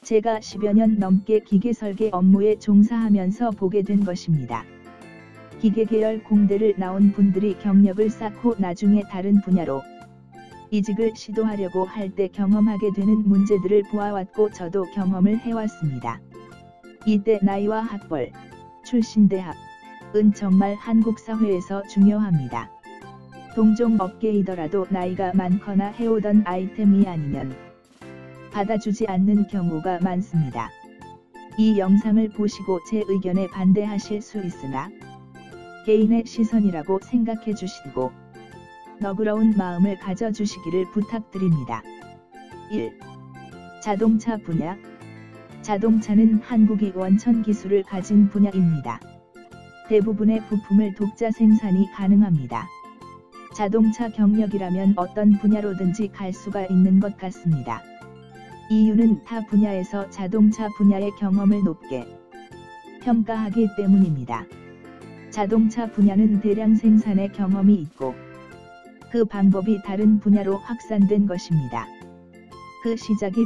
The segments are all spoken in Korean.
제가 10여 년 넘게 기계 설계 업무에 종사하면서 보게 된 것입니다. 기계 계열 공대를 나온 분들이 경력을 쌓고 나중에 다른 분야로 이직을 시도하려고 할 때 경험하게 되는 문제들을 보아왔고 저도 경험을 해왔습니다. 이때 나이와 학벌, 출신 대학은 정말 한국 사회에서 중요합니다. 동종 업계이더라도 나이가 많거나 해오던 아이템이 아니면 받아주지 않는 경우가 많습니다. 이 영상을 보시고 제 의견에 반대하실 수 있으나 개인의 시선이라고 생각해 주시고 너그러운 마음을 가져주시기를 부탁드립니다. 1. 자동차 분야. 자동차는 한국이 원천 기술을 가진 분야입니다. 대부분의 부품을 독자 생산이 가능합니다. 자동차 경력이라면 어떤 분야로든지 갈 수가 있는 것 같습니다. 이유는 타 분야에서 자동차 분야의 경험을 높게 평가하기 때문입니다. 자동차 분야는 대량 생산의 경험이 있고 그 방법이 다른 분야로 확산된 것입니다. 그 시작이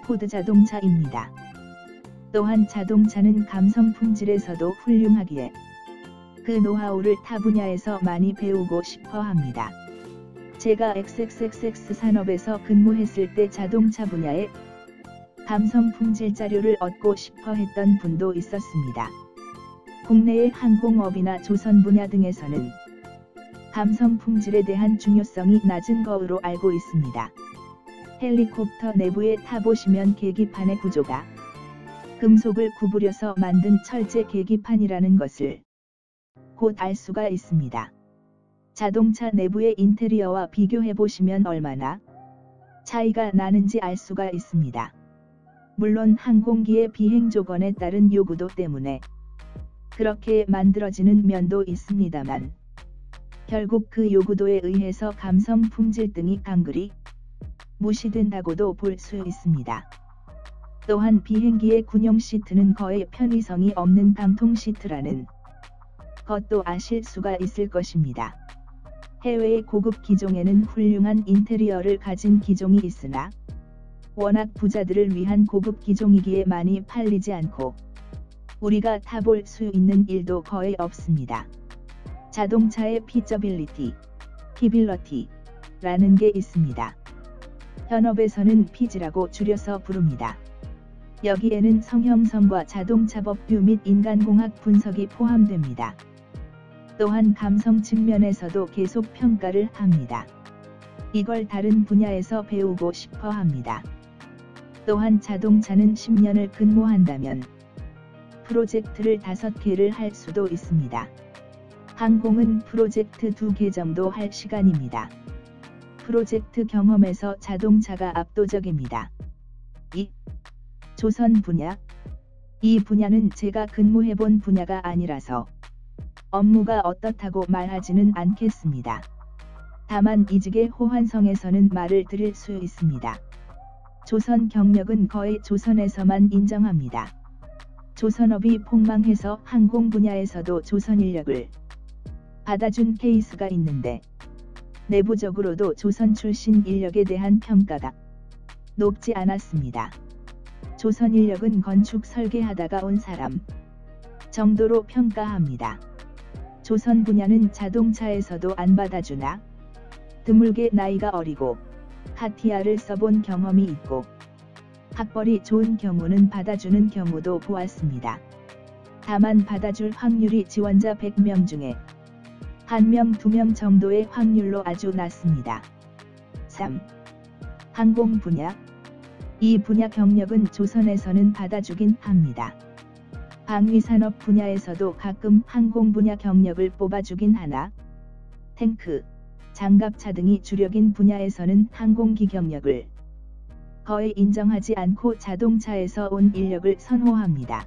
포드 자동차입니다. 또한 자동차는 감성 품질에서도 훌륭하기에 그 노하우를 타 분야에서 많이 배우고 싶어 합니다. 제가 XXX 산업에서 근무했을 때 자동차 분야에 감성 품질 자료를 얻고 싶어 했던 분도 있었습니다. 국내의 항공업이나 조선 분야 등에서는 감성 품질에 대한 중요성이 낮은 것으로 알고 있습니다. 헬리콥터 내부에 타보시면 계기판의 구조가 금속을 구부려서 만든 철제 계기판이라는 것을 곧 알 수가 있습니다. 자동차 내부의 인테리어와 비교해보시면 얼마나 차이가 나는지 알 수가 있습니다. 물론 항공기의 비행 조건에 따른 요구도 때문에 그렇게 만들어지는 면도 있습니다만 결국 그 요구도에 의해서 감성 품질 등이 강글이 무시된다고도 볼 수 있습니다. 또한 비행기의 군용 시트는 거의 편의성이 없는 방통 시트라는 것도 아실 수가 있을 것입니다. 해외의 고급 기종에는 훌륭한 인테리어를 가진 기종이 있으나 워낙 부자들을 위한 고급 기종이기에 많이 팔리지 않고 우리가 타볼 수 있는 일도 거의 없습니다. 자동차의 피저빌리티, 피빌러티라는 게 있습니다. 현업에서는 피지라고 줄여서 부릅니다. 여기에는 성형성과 자동차법규 및 인간공학 분석이 포함됩니다. 또한 감성 측면에서도 계속 평가를 합니다. 이걸 다른 분야에서 배우고 싶어 합니다. 또한 자동차는 10년을 근무한다면 프로젝트를 5개를 할 수도 있습니다. 항공은 프로젝트 2개 정도 할 시간입니다. 프로젝트 경험에서 자동차가 압도적입니다. 2. 조선 분야. 이 분야는 제가 근무해본 분야가 아니라서 업무가 어떻다고 말하지는 않겠습니다. 다만 이직의 호환성에서는 말을 드릴 수 있습니다. 조선 경력은 거의 조선에서만 인정합니다. 조선업이 폭망해서 항공 분야에서도 조선 인력을 받아준 케이스가 있는데 내부적으로도 조선 출신 인력에 대한 평가가 높지 않았습니다. 조선 인력은 건축 설계하다가 온 사람 정도로 평가합니다. 조선 분야는 자동차에서도 안 받아주나 드물게 나이가 어리고 카티아를 써본 경험이 있고 학벌이 좋은 경우는 받아주는 경우도 보았습니다. 다만 받아줄 확률이 지원자 100명 중에 1명, 2명 정도의 확률로 아주 낮습니다. 3. 항공 분야. 이 분야 경력은 조선에서는 받아주긴 합니다. 방위산업 분야에서도 가끔 항공 분야 경력을 뽑아주긴 하나 탱크, 장갑차 등이 주력인 분야에서는 항공기 경력을 거의 인정하지 않고 자동차에서 온 인력을 선호합니다.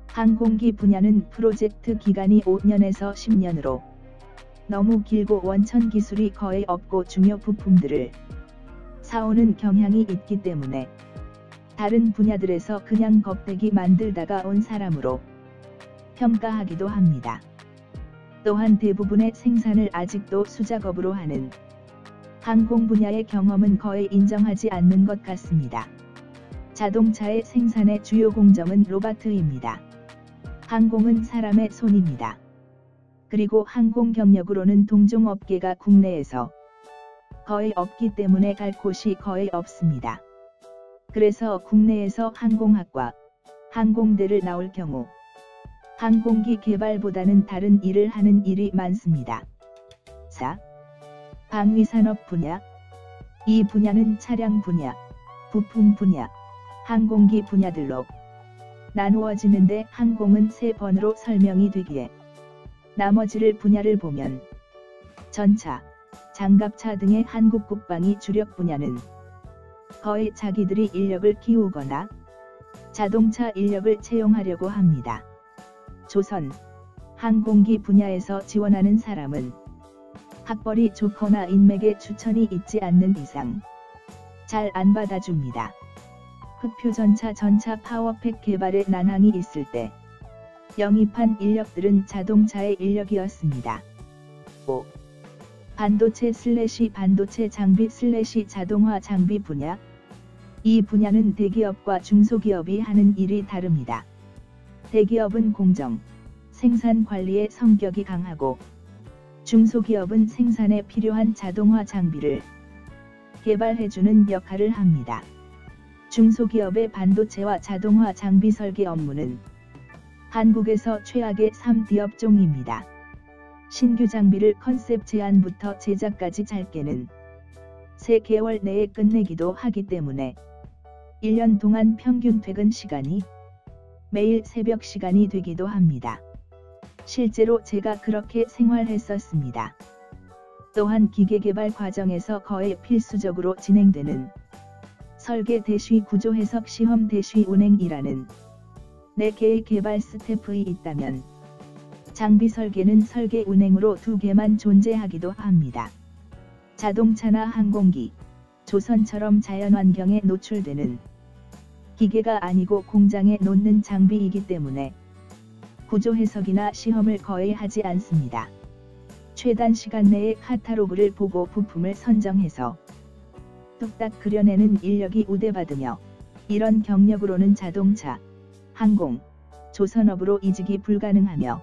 항공기 분야는 프로젝트 기간이 5년에서 10년으로 너무 길고 원천 기술이 거의 없고 중요 부품들을 사오는 경향이 있기 때문에 다른 분야들에서 그냥 겁대기 만들다가 온 사람으로 평가하기도 합니다. 또한 대부분의 생산을 아직도 수작업으로 하는 항공 분야의 경험은 거의 인정하지 않는 것 같습니다. 자동차의 생산의 주요 공정은 로바트입니다. 항공은 사람의 손입니다. 그리고 항공 경력으로는 동종업계가 국내에서 거의 없기 때문에 갈 곳이 거의 없습니다. 그래서 국내에서 항공학과, 항공대를 나올 경우 항공기 개발보다는 다른 일을 하는 일이 많습니다. 4. 방위산업 분야. 이 분야는 차량 분야, 부품 분야, 항공기 분야들로 나누어지는데 항공은 3번으로 설명이 되기에 나머지를 분야를 보면 전차, 장갑차 등의 한국 국방이 주력 분야는 거의 자기들이 인력을 키우거나 자동차 인력을 채용하려고 합니다. 조선, 항공기 분야에서 지원하는 사람은 학벌이 좋거나 인맥에 추천이 있지 않는 이상 잘 안 받아줍니다. 흑표전차 전차 파워팩 개발에 난항이 있을 때 영입한 인력들은 자동차의 인력이었습니다. 5. 반도체 / 반도체 장비 / 자동화 장비 분야. 이 분야는 대기업과 중소기업이 하는 일이 다릅니다. 대기업은 공정, 생산 관리의 성격이 강하고 중소기업은 생산에 필요한 자동화 장비를 개발해주는 역할을 합니다. 중소기업의 반도체와 자동화 장비 설계 업무는 한국에서 최악의 3D 업종입니다. 신규 장비를 컨셉 제안부터 제작까지 짧게는 3개월 내에 끝내기도 하기 때문에 1년 동안 평균 퇴근 시간이 매일 새벽 시간이 되기도 합니다. 실제로 제가 그렇게 생활했었습니다. 또한 기계개발 과정에서 거의 필수적으로 진행되는 설계 대쉬 구조 해석 시험 대쉬 운행이라는 4개의 개발 스태프이 있다면 장비 설계는 설계 운행으로 2개만 존재하기도 합니다. 자동차나 항공기, 조선처럼 자연환경에 노출되는 기계가 아니고 공장에 놓는 장비이기 때문에 구조 해석이나 시험을 거의 하지 않습니다. 최단 시간 내에 카탈로그를 보고 부품을 선정해서 뚝딱 그려내는 인력이 우대받으며 이런 경력으로는 자동차, 항공, 조선업으로 이직이 불가능하며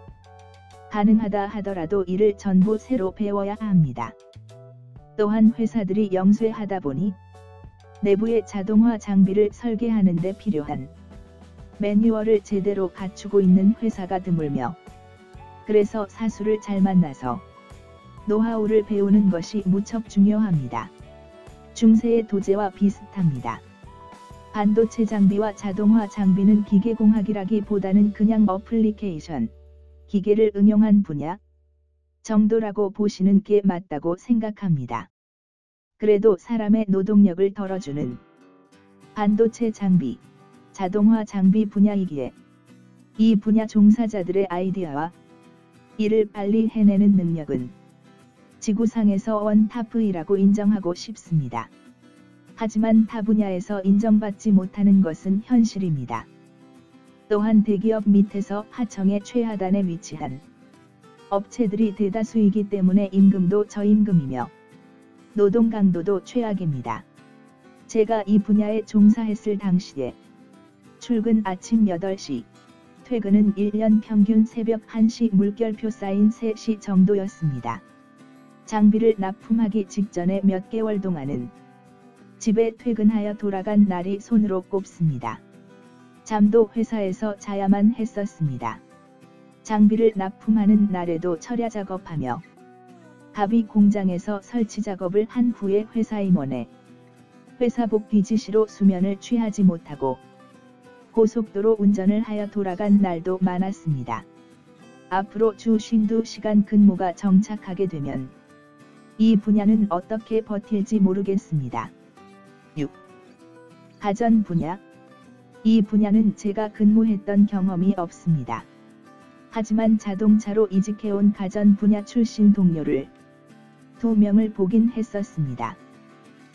가능하다 하더라도 이를 전부 새로 배워야 합니다. 또한 회사들이 영쇄하다 보니 내부의 자동화 장비를 설계하는 데 필요한 매뉴얼을 제대로 갖추고 있는 회사가 드물며 그래서 사수를 잘 만나서 노하우를 배우는 것이 무척 중요합니다. 중세의 도제와 비슷합니다. 반도체 장비와 자동화 장비는 기계공학이라기보다는 그냥 어플리케이션, 기계를 응용한 분야 정도라고 보시는 게 맞다고 생각합니다. 그래도 사람의 노동력을 덜어주는 반도체 장비, 자동화 장비 분야이기에 이 분야 종사자들의 아이디어와 이를 빨리 해내는 능력은 지구상에서 원탑이라고 인정하고 싶습니다. 하지만 타 분야에서 인정받지 못하는 것은 현실입니다. 또한 대기업 밑에서 하청의 최하단에 위치한 업체들이 대다수이기 때문에 임금도 저임금이며 노동 강도도 최악입니다. 제가 이 분야에 종사했을 당시에 출근 아침 8시, 퇴근은 1년 평균 새벽 1시 물결표 쌓인 3시 정도였습니다. 장비를 납품하기 직전에 몇 개월 동안은 집에 퇴근하여 돌아간 날이 손으로 꼽습니다. 잠도 회사에서 자야만 했었습니다. 장비를 납품하는 날에도 철야 작업하며 갑이 공장에서 설치 작업을 한 후에 회사 임원의 회사복 뒤지시로 수면을 취하지 못하고 고속도로 운전을 하여 돌아간 날도 많았습니다. 앞으로 주 52시간 근무가 정착하게 되면 이 분야는 어떻게 버틸지 모르겠습니다. 6. 가전 분야. 이 분야는 제가 근무했던 경험이 없습니다. 하지만 자동차로 이직해온 가전 분야 출신 동료를 2명을 보긴 했었습니다.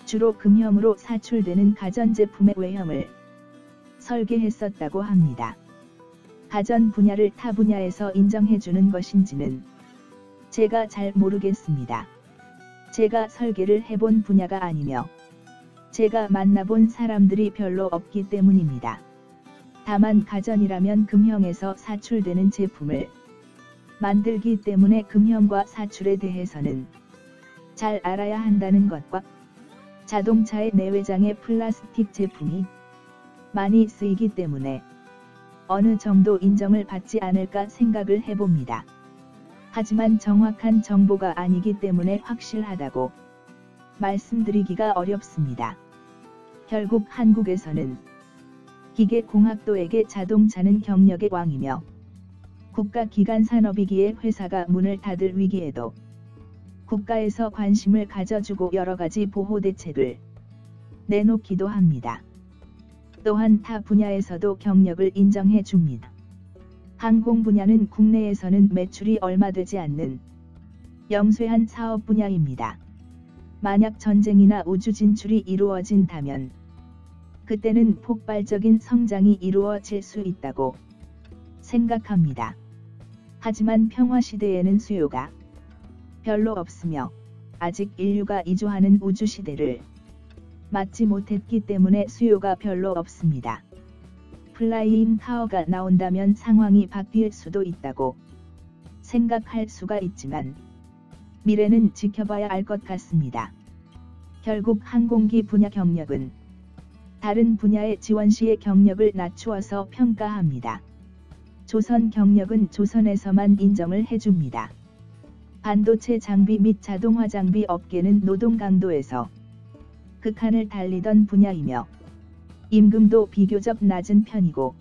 주로 금형으로 사출되는 가전제품의 외형을 설계했었다고 합니다. 가전 분야를 타 분야에서 인정해주는 것인지는 제가 잘 모르겠습니다. 제가 설계를 해본 분야가 아니며 제가 만나본 사람들이 별로 없기 때문입니다. 다만 가전이라면 금형에서 사출되는 제품을 만들기 때문에 금형과 사출에 대해서는 잘 알아야 한다는 것과 자동차의 내외장에 플라스틱 제품이 많이 쓰이기 때문에 어느 정도 인정을 받지 않을까 생각을 해봅니다. 하지만 정확한 정보가 아니기 때문에 확실하다고 말씀드리기가 어렵습니다. 결국 한국에서는 기계공학도에게 자동차는 경력의 왕이며 국가기관 산업이기에 회사가 문을 닫을 위기에도 국가에서 관심을 가져주고 여러가지 보호대책을 내놓기도 합니다. 또한 타 분야에서도 경력을 인정해 줍니다. 항공 분야는 국내에서는 매출이 얼마 되지 않는 영쇠한 사업 분야입니다. 만약 전쟁이나 우주 진출이 이루어진다면 그때는 폭발적인 성장이 이루어질 수 있다고 생각합니다. 하지만 평화시대에는 수요가 별로 없으며 아직 인류가 이주하는 우주시대를 맞지 못했기 때문에 수요가 별로 없습니다. 플라이잉 카어가 나온다면 상황이 바뀔 수도 있다고 생각할 수가 있지만 미래는 지켜봐야 알 것 같습니다. 결국 항공기 분야 경력은 다른 분야의 지원 시의 경력을 낮추어서 평가합니다. 조선 경력은 조선에서만 인정을 해줍니다. 반도체 장비 및 자동화 장비 업계는 노동 강도에서 극한을 달리던 분야이며 임금도 비교적 낮은 편이고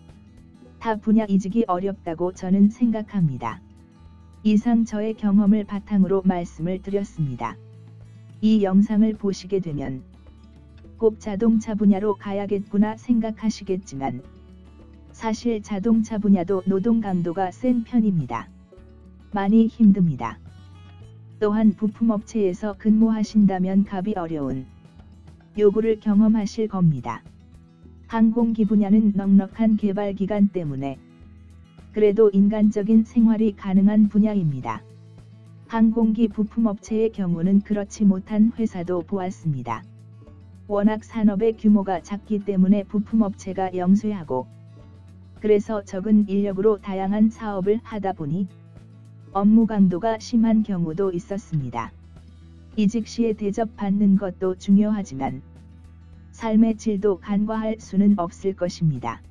타 분야 이직이 어렵다고 저는 생각합니다. 이상 저의 경험을 바탕으로 말씀을 드렸습니다. 이 영상을 보시게 되면 꼭 자동차 분야로 가야겠구나 생각하시겠지만 사실 자동차 분야도 노동 강도가 센 편입니다. 많이 힘듭니다. 또한 부품업체에서 근무하신다면 갑이 어려운 요구를 경험하실 겁니다. 항공기 분야는 넉넉한 개발 기간 때문에 그래도 인간적인 생활이 가능한 분야입니다. 항공기 부품업체의 경우는 그렇지 못한 회사도 보았습니다. 워낙 산업의 규모가 작기 때문에 부품업체가 영쇠하고 그래서 적은 인력으로 다양한 사업을 하다 보니 업무 강도가 심한 경우도 있었습니다. 이직 시에 대접받는 것도 중요하지만 삶의 질도 간과할 수는 없을 것입니다.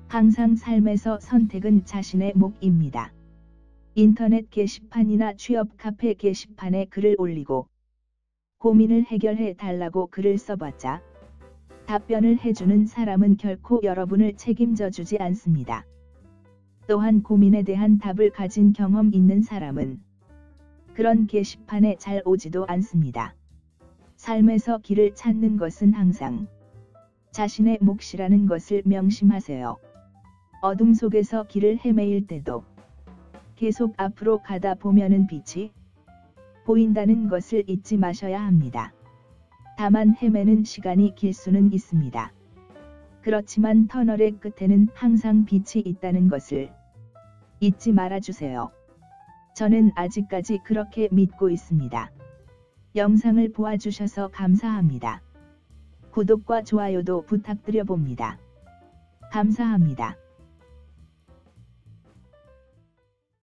항상 삶에서 선택은 자신의 몫입니다. 인터넷 게시판이나 취업 카페 게시판에 글을 올리고 고민을 해결해 달라고 글을 써봤자 답변을 해주는 사람은 결코 여러분을 책임져 주지 않습니다. 또한 고민에 대한 답을 가진 경험 있는 사람은 그런 게시판에 잘 오지도 않습니다. 삶에서 길을 찾는 것은 항상 자신의 몫이라는 것을 명심하세요. 어둠 속에서 길을 헤매일 때도 계속 앞으로 가다 보면은 빛이 보인다는 것을 잊지 마셔야 합니다. 다만 헤매는 시간이 길 수는 있습니다. 그렇지만 터널의 끝에는 항상 빛이 있다는 것을 잊지 말아주세요. 저는 아직까지 그렇게 믿고 있습니다. 영상을 보아주셔서 감사합니다. 구독과 좋아요도 부탁드려봅니다. 감사합니다.